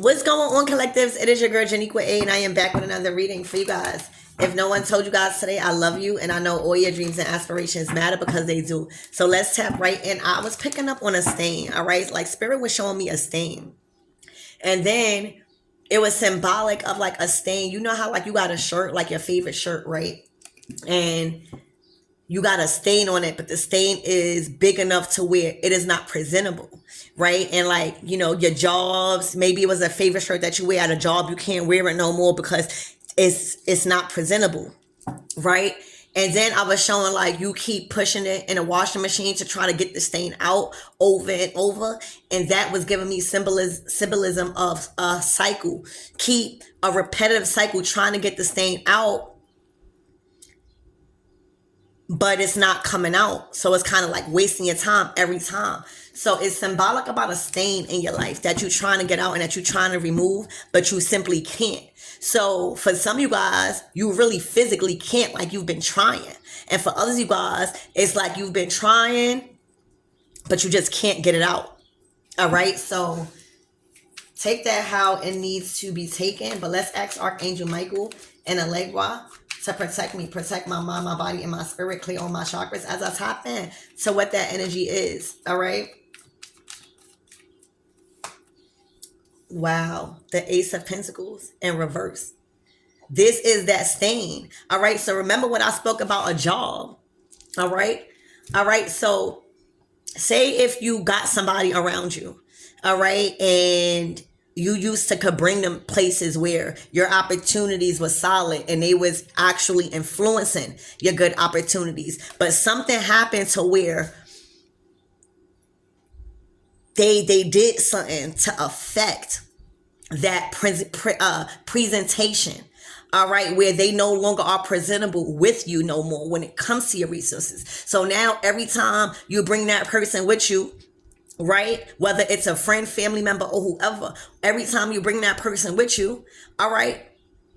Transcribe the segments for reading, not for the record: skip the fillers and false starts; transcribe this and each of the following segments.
What's going on, collectives? It is your girl, Janiqua A, and I am back with another reading for you guys. If no one told you guys today, I love you, and I know all your dreams and aspirations matter because they do. So let's tap right in. I was picking up on a stain, all right? Like, Spirit was showing me a stain. And then it was symbolic of like a stain. You know how like you got a shirt, like your favorite shirt, right? And you got a stain on it, but the stain is big enough to where it is not presentable, right? And like, you know, your jobs, maybe it was a favorite shirt that you wear at a job, you can't wear it no more because it's not presentable, right? And then I was showing like you keep pushing it in a washing machine to try to get the stain out over and over. And that was giving me symbolism of a cycle. Keep a repetitive cycle trying to get the stain out, but it's not coming out. So it's kind of like wasting your time every time. So it's symbolic about a stain in your life that you're trying to get out and that you're trying to remove, but you simply can't. So for some of you guys, you really physically can't, like you've been trying. And for others of you guys, it's like you've been trying, but you just can't get it out. All right. So take that how it needs to be taken. But let's ask Archangel Michael and Allegra to protect me, protect my mind, my body, and my spirit, clear all my chakras as I tap in to what that energy is. All right. Wow. The Ace of Pentacles in reverse. This is that stain. All right. So remember when I spoke about a job. All right. All right. So say if you got somebody around you. All right. And you used to could bring them places where your opportunities were solid and they was actually influencing your good opportunities. But something happened to where they did something to affect that presentation. All right, where they no longer are presentable with you no more when it comes to your resources. So now every time you bring that person with you, right? Whether it's a friend, family member, or whoever, every time you bring that person with you, all right?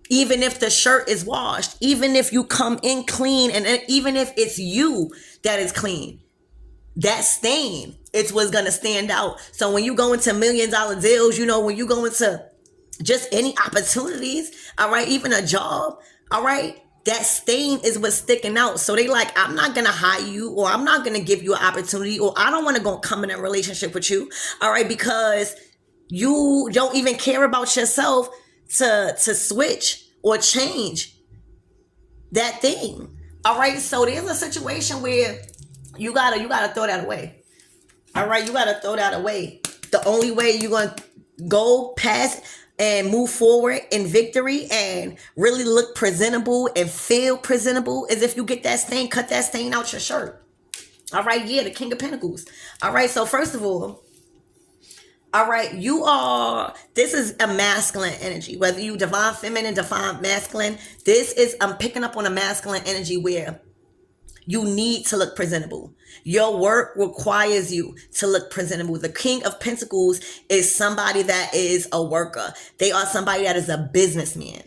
Even if the shirt is washed, even if you come in clean, and even if it's you that is clean, that stain, it's what's going to stand out. So when you go into $1 million deals, you know, when you go into just any opportunities, all right, even a job, all right, that stain is what's sticking out. So they like, I'm not going to hire you, or I'm not going to give you an opportunity, or I don't want to go come in a relationship with you. All right. Because you don't even care about yourself to switch or change that thing. All right. So there's a situation where you gotta throw that away. All right. You got to throw that away. The only way you're going to go past and move forward in victory and really look presentable and feel presentable is if you get that stain, cut that stain out your shirt. All right. Yeah. The King of Pentacles. All right. So first of all, right, this is a masculine energy, whether you divine feminine, divine masculine, I'm picking up on a masculine energy where you need to look presentable. Your work requires you to look presentable. The King of Pentacles is somebody that is a worker. They are somebody that is a businessman.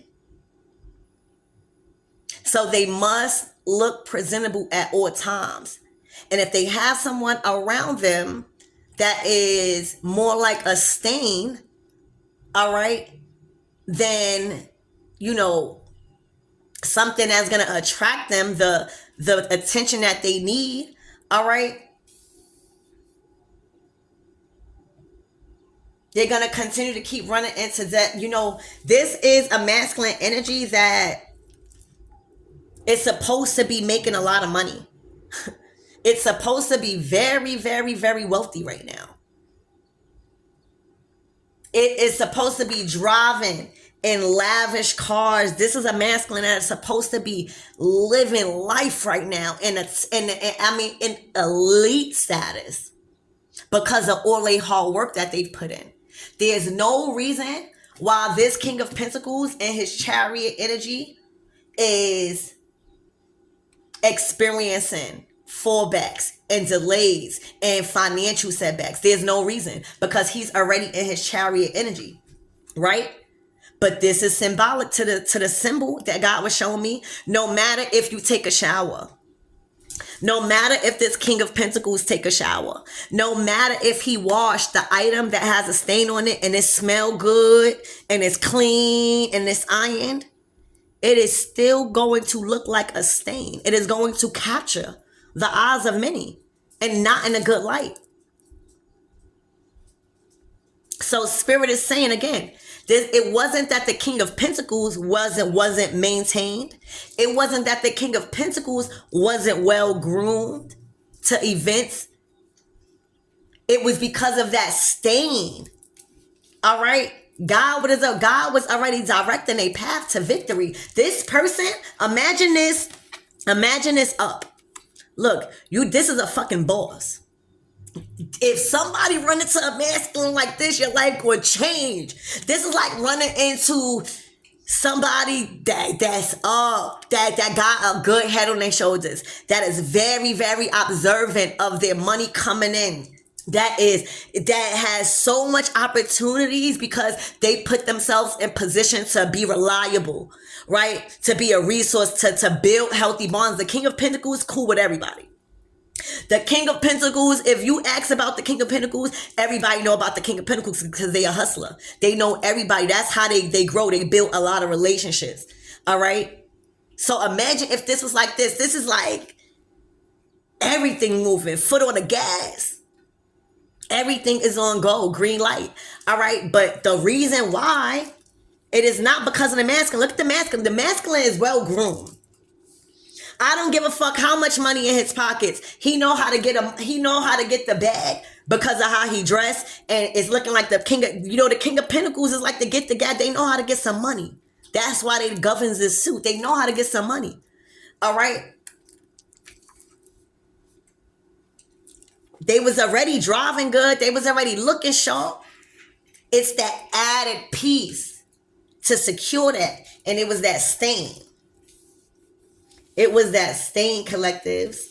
So they must look presentable at all times. And if they have someone around them that is more like a stain, all right, then, you know, something that's going to attract them the attention that they need, all right, they're going to continue to keep running into that. You know, this is a masculine energy that is supposed to be making a lot of money. It's supposed to be very, very, very wealthy right now. It is supposed to be driving in lavish cars. This is a masculine that is supposed to be living life right now in elite status because of all the hard work that they've put in. There's no reason why this King of Pentacles and his Chariot energy is experiencing fallbacks and delays and financial setbacks. There's no reason, because he's already in his Chariot energy, right? But this is symbolic to the symbol that God was showing me. No matter if you take a shower, No matter if this King of Pentacles take a shower, no matter if he washed the item that has a stain on it and it smell good and it's clean and it's ironed, it is still going to look like a stain. It is going to capture the eyes of many and not in a good light. So Spirit is saying again, it wasn't that the King of Pentacles wasn't maintained. It wasn't that the King of Pentacles wasn't well groomed to events. It was because of that stain. All right. God was already directing a path to victory. This person, imagine this up. Look, this is a fucking boss. If somebody run into a masculine like this, your life will change. This is like running into somebody that's up, that got a good head on their shoulders, that is very, very observant of their money coming in. That has so much opportunities because they put themselves in position to be reliable, right? To be a resource, to build healthy bonds. The King of Pentacles is cool with everybody. The King of Pentacles, if you ask about the King of Pentacles, everybody know about the King of Pentacles because they a hustler. They know everybody. That's how they grow. They build a lot of relationships. All right. So imagine if this was like this. This is like everything moving, foot on the gas. Everything is on go, green light. All right. But the reason why, it is not because of the masculine. Look at the masculine. The masculine is well groomed. I don't give a fuck how much money in his pockets. He know how to get the bag because of how he dressed, and it's looking like the king of, the King of Pentacles is like to get the guy. They know how to get some money. That's why they governs this suit. They know how to get some money. All right. They was already driving good. They was already looking sharp. It's that added piece to secure that. And it was that stain. It was that stain, collectives.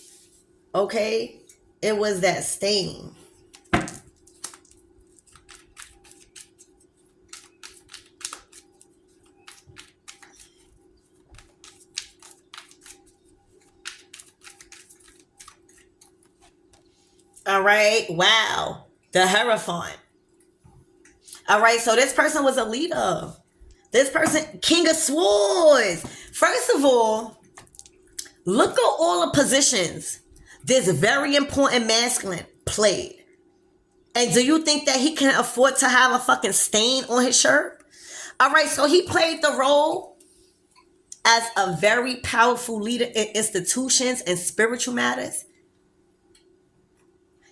Okay? It was that stain. All right? Wow. The Hierophant. All right, so this person was a leader. This person, King of Swords. First of all, look at all the positions this very important masculine played. And do you think that he can afford to have a fucking stain on his shirt? All right, so he played the role as a very powerful leader in institutions and spiritual matters.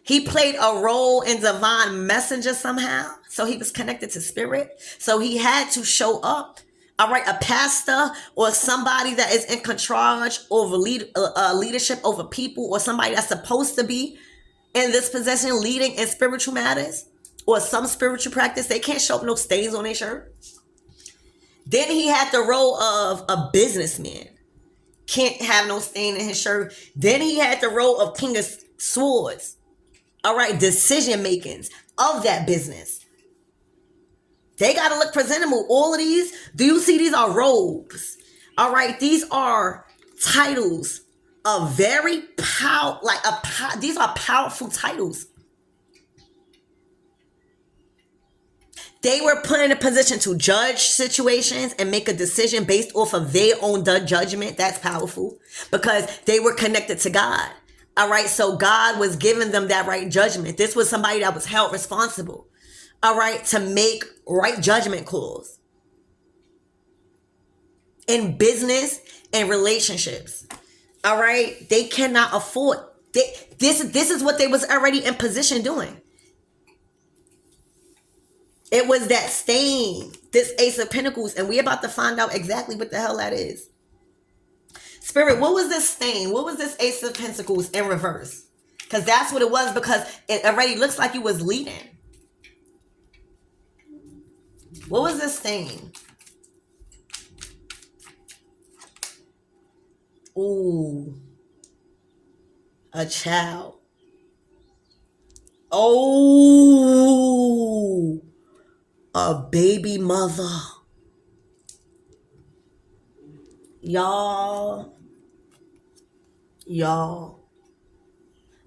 He played a role in divine messenger somehow. So he was connected to spirit. So he had to show up. All right, a pastor or somebody that is in control over leadership over people, or somebody that's supposed to be in this position leading in spiritual matters or some spiritual practice, they can't show up no stains on their shirt. Then he had the role of a businessman. Can't have no stain in his shirt. Then he had the role of King of Swords. All right, decision makings of that business. They got to look presentable. All of these, do you see these are robes? All right, these are titles of very these are powerful titles. They were put in a position to judge situations and make a decision based off of their own judgment. That's powerful because they were connected to God. All right, so God was giving them that right judgment. This was somebody that was held responsible, all right, to make right judgment calls in business and relationships. All right, they cannot afford. This is what they was already in position doing. It was that stain, this Ace of Pentacles, and we about to find out exactly what the hell that is. Spirit, what was this stain? What was this Ace of Pentacles in reverse? Because that's what it was, because it already looks like you was leading. What was this stain? Ooh. A child. Oh. A baby mother. Y'all.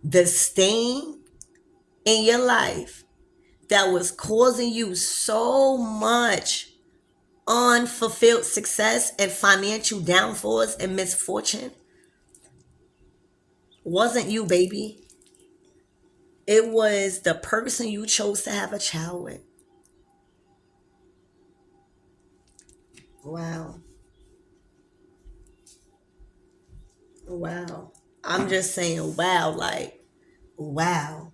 the stain in your life that was causing you so much unfulfilled success and financial downfalls and misfortune wasn't you, baby. It was the person you chose to have a child with. Wow. Wow. I'm just saying, wow, like, wow.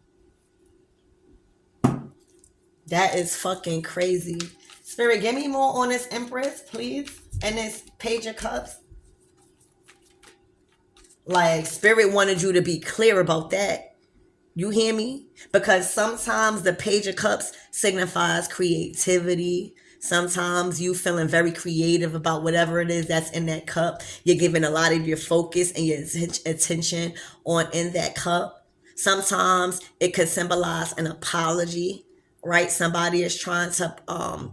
That is fucking crazy. Spirit, give me more on this Empress, please. And this Page of Cups. Like, Spirit wanted you to be clear about that. You hear me? Because sometimes the Page of Cups signifies creativity. Sometimes you feeling very creative about whatever it is that's in that cup. You're giving a lot of your focus and your attention on in that cup. Sometimes it could symbolize an apology, right? Somebody is trying to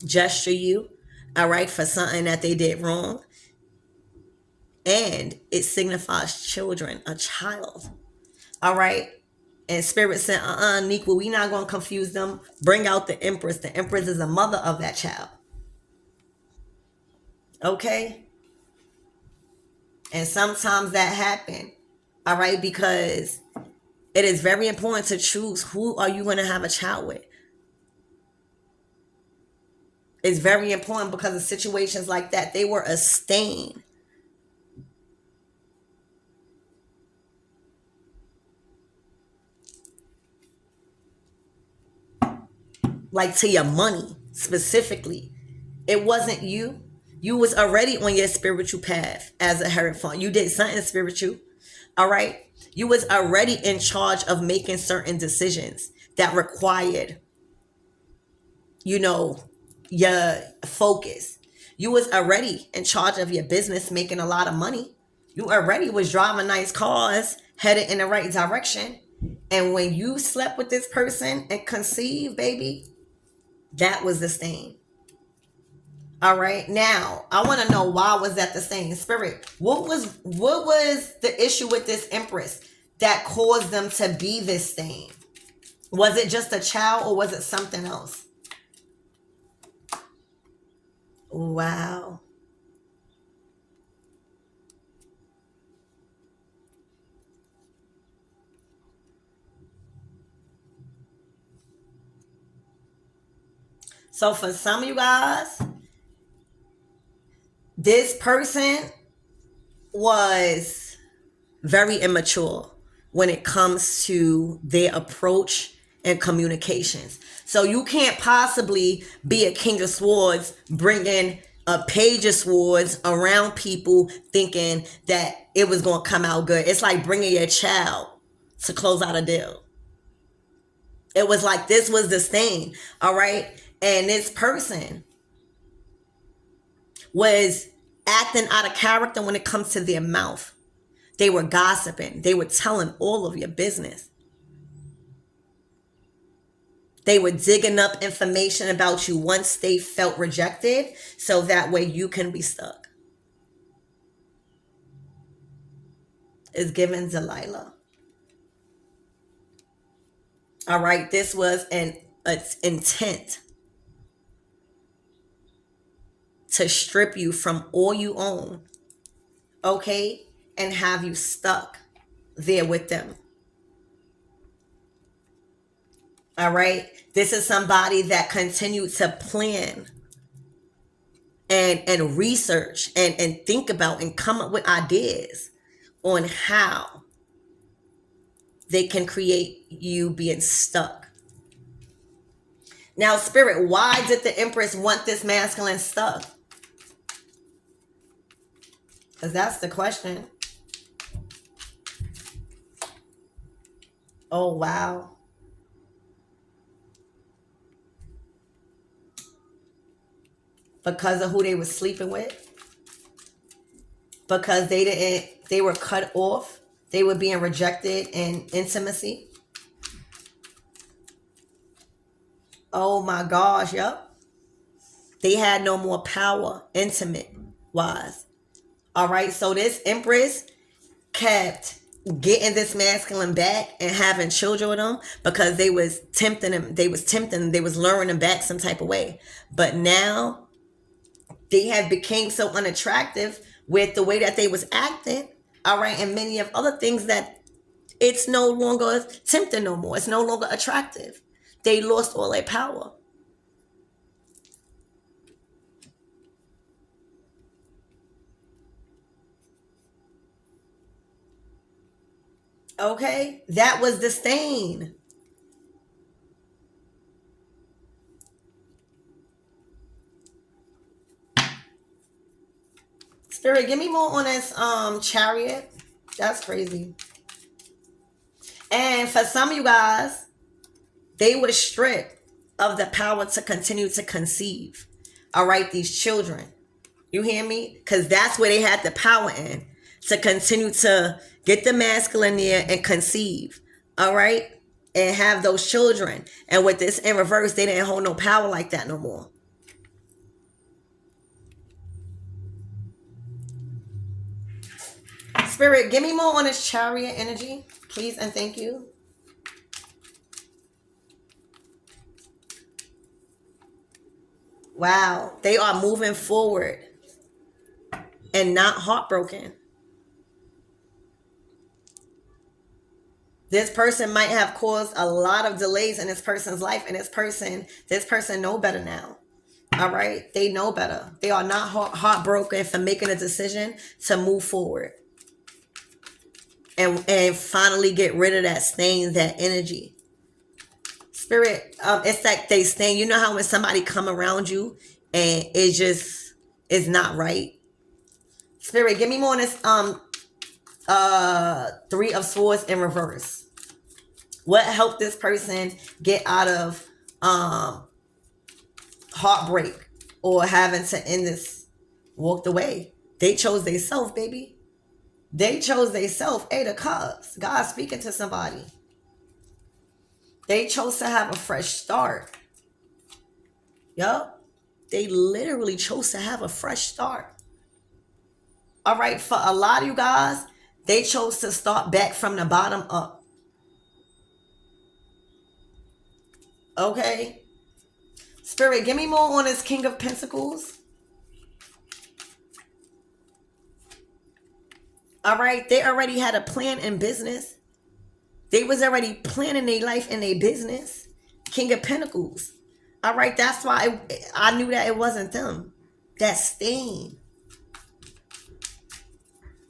gesture you, all right, for something that they did wrong. And it signifies children, a child, all right? And Spirit said, Nequa, we not going to confuse them. Bring out the Empress. The Empress is the mother of that child. Okay? And sometimes that happen. All right? Because it is very important to choose who are you going to have a child with. It's very important because of situations like that. They were a stain. Like to your money specifically. It wasn't you. You was already on your spiritual path as a Hierophant. You did something spiritual. All right. You was already in charge of making certain decisions that required, you know, your focus. You was already in charge of your business, making a lot of money. You already was driving nice cars, headed in the right direction. And when you slept with this person and conceived, baby, that was the stain. All right. Now, I want to know, why was that the same? Spirit, what was the issue with this Empress that caused them to be this stain? Was it just a child or was it something else? Wow. So for some of you guys, this person was very immature when it comes to their approach and communications. So you can't possibly be a King of Swords bringing a Page of Swords around people thinking that it was going to come out good. It's like bringing your child to close out a deal. It was like this was the thing, all right? And this person was acting out of character when it comes to their mouth. They were gossiping. They were telling all of your business. They were digging up information about you once they felt rejected, so that way you can be stuck. It's given Delilah. All right, this was an intent to strip you from all you own, okay, and have you stuck there with them. All right, this is somebody that continued to plan and research and think about and come up with ideas on how they can create you being stuck. Now, Spirit, why did the Empress want this masculine stuff? Because that's the question. Oh, wow. Because of who they were sleeping with? Because they were cut off? They were being rejected in intimacy? Oh my gosh, yep. They had no more power, intimate wise. All right, so this Empress kept getting this masculine back and having children with them because they was tempting him. They was luring him back some type of way. But now they have became so unattractive with the way that they was acting. All right, and many of other things that it's no longer tempting no more. It's no longer attractive. They lost all their power. Okay, that was disdain. Spirit, give me more on this chariot. That's crazy. And for some of you guys, they were stripped of the power to continue to conceive. All right, these children. You hear me? Because that's where they had the power in to continue to get the masculine there and conceive. All right, and have those children. And with this in reverse, they didn't hold no power like that no more. Spirit, give me more on this chariot energy, please, and thank you. Wow, they are moving forward and not heartbroken. This person might have caused a lot of delays in this person's life, and this person know better now. All right, they know better. They are not heartbroken for making a decision to move forward and finally get rid of that stain, that energy. Spirit, it's like they stain. You know how when somebody come around you and it just is not right. Spirit, give me more on this Three of Swords in reverse. What helped this person get out of heartbreak or having to end this, walked away? They chose they self, baby. They chose they self. Eight of Cups. God speaking to somebody. They chose to have a fresh start. Yup. They literally chose to have a fresh start. All right, for a lot of you guys, they chose to start back from the bottom up. Okay. Spirit, give me more on this King of Pentacles. All right, they already had a plan in business. They was already planning their life and their business. King of Pentacles. All right, that's why I knew that it wasn't them. That stain.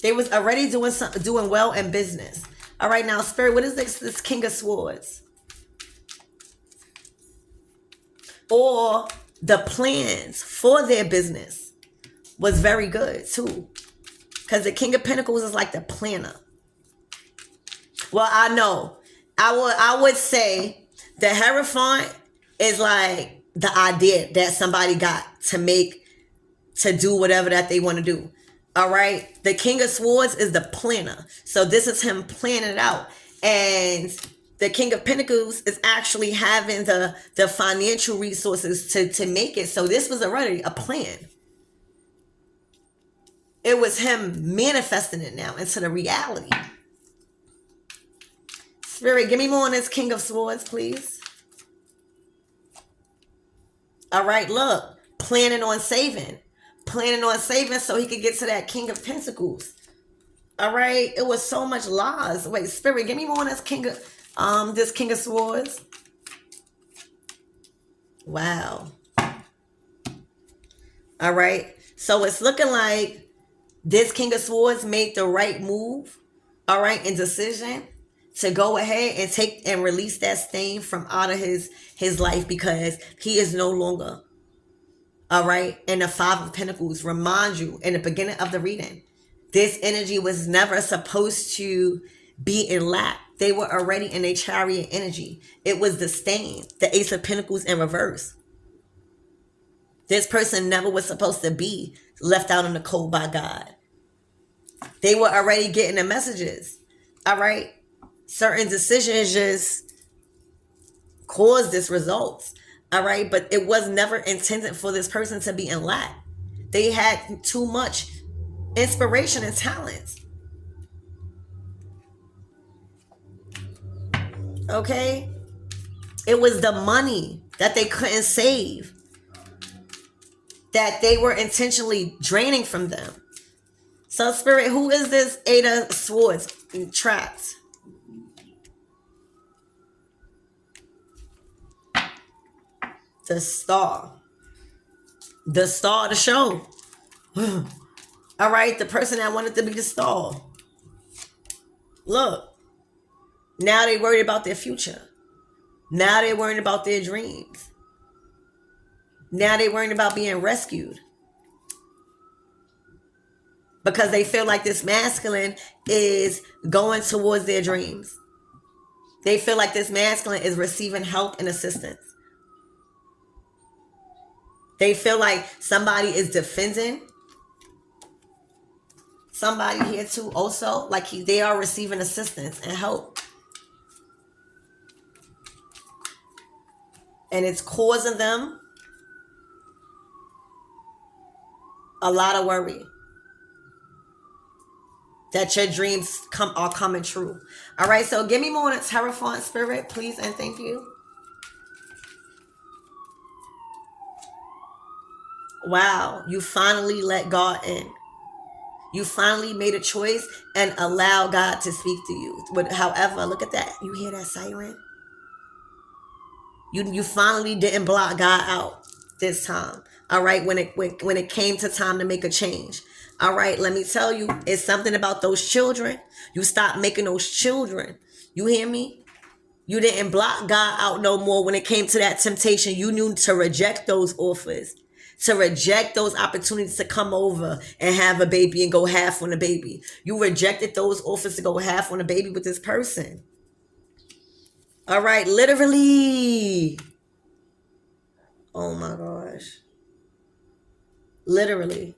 They was already doing well in business. All right, now Spirit, what is this King of Swords? Or the plans for their business was very good too. Because the King of Pentacles is like the planner. Well, I know. I would say the Hierophant is like the idea that somebody got to do whatever that they want to do. All right. The King of Swords is the planner. So this is him planning it out. And the King of Pentacles is actually having the financial resources to make it. So this was already a plan. It was him manifesting it now into the reality. Spirit, give me more on this King of Swords, please. All right, look. Planning on saving. Planning on saving so he could get to that King of Pentacles. All right. It was so much loss. Wait, Spirit, give me more on this King of Swords. Wow. All right. So it's looking like this King of Swords made the right move, all right, and decision to go ahead and take and release that stain from out of his life because he is no longer, all right. And the Five of Pentacles, remind you in the beginning of the reading, this energy was never supposed to be in lack. They were already in a chariot energy. It was the stain, the Ace of Pentacles in reverse. This person never was supposed to be left out in the cold by God. They were already getting the messages. All right. Certain decisions just caused this results. All right. But it was never intended for this person to be in lack. They had too much inspiration and talent. Okay? It was the money that they couldn't save, that they were intentionally draining from them. So, Spirit, who is this Eight of Swords trapped? The star. The star of the show. All right, the person that wanted to be the star. Look, now they worried about their future. Now they worried about their dreams. Now they worried about being rescued. Because they feel like this masculine is going towards their dreams. They feel like this masculine is receiving help and assistance. They feel like somebody is defending somebody here too also. Like they are receiving assistance and help. And it's causing them a lot of worry that your dreams are coming true. All right, so give me more on a terrifying spirit, please, and thank you. Wow, you finally let God in. You finally made a choice and allow God to speak to you. But however, look at that. You hear that siren? You finally didn't block God out this time. All right, when it came to time to make a change. All right, let me tell you, it's something about those children. You stop making those children. You hear me? You didn't block God out no more when it came to that temptation. You knew to reject those offers, to reject those opportunities to come over and have a baby and go half on a baby. You rejected those offers to go half on a baby with this person. All right, literally. Oh my gosh. Literally.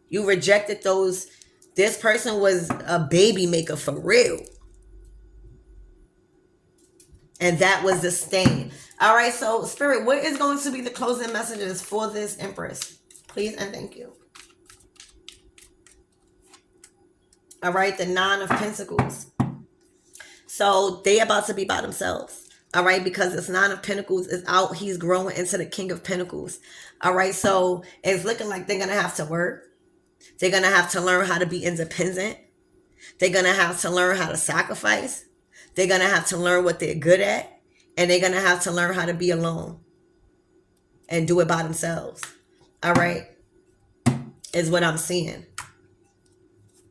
You rejected those. This person was a baby maker for real. And that was the stain. All right, so Spirit, what is going to be the closing messages for this Empress? Please and thank you. All right, the Nine of Pentacles. So they about to be by themselves. All right, because this Nine of Pentacles is out. He's growing into the King of Pentacles. All right, so it's looking like they're going to have to work. They're going to have to learn how to be independent. They're going to have to learn how to sacrifice. They're going to have to learn what they're good at. And they're going to have to learn how to be alone and do it by themselves. All right? Is what I'm seeing.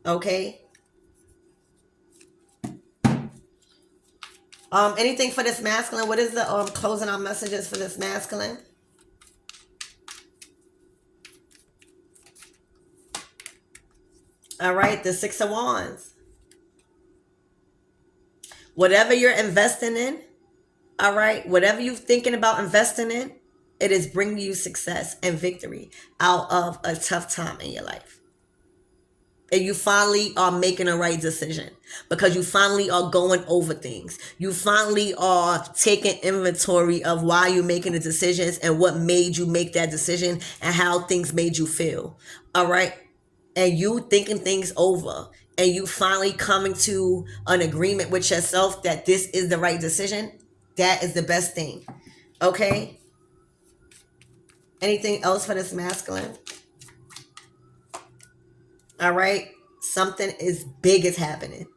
Okay? Anything for this masculine? What is the closing out messages for this masculine? All right, the Six of Wands. Whatever you're investing in, all right, whatever you're thinking about investing in, it is bringing you success and victory out of a tough time in your life. And you finally are making a right decision because you finally are going over things. You finally are taking inventory of why you're making the decisions and what made you make that decision and how things made you feel. All right. And you thinking things over and you finally coming to an agreement with yourself that this is the right decision. That is the best thing. Okay. Anything else for this masculine? All right. Something is big is happening.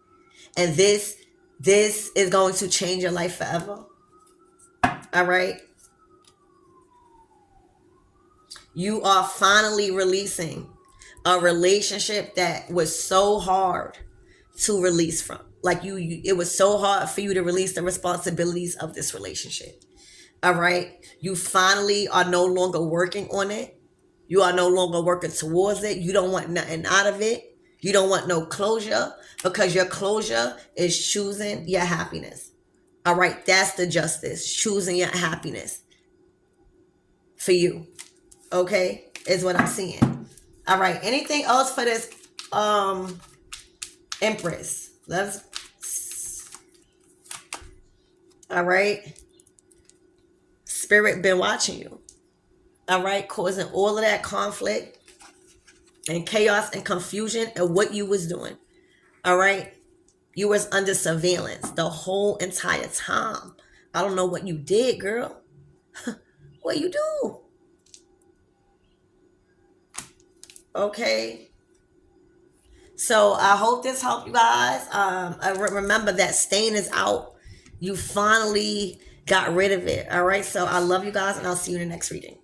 And this is going to change your life forever. All right. You are finally releasing a relationship that was so hard to release from. Like it was so hard for you to release the responsibilities of this relationship. All right. You finally are no longer working on it. You are no longer working towards it. You don't want nothing out of it. You don't want no closure because your closure is choosing your happiness. All right. That's the justice. Choosing your happiness for you. Okay. Is what I'm seeing. All right. Anything else for this Empress? All right. Spirit been watching you. All right. Causing all of that conflict and chaos and confusion and what you was doing. All right. You was under surveillance the whole entire time. I don't know what you did, girl. What you do? Okay. So I hope this helped you guys. Remember that stain is out. You finally got rid of it. All right. So I love you guys, and I'll see you in the next reading.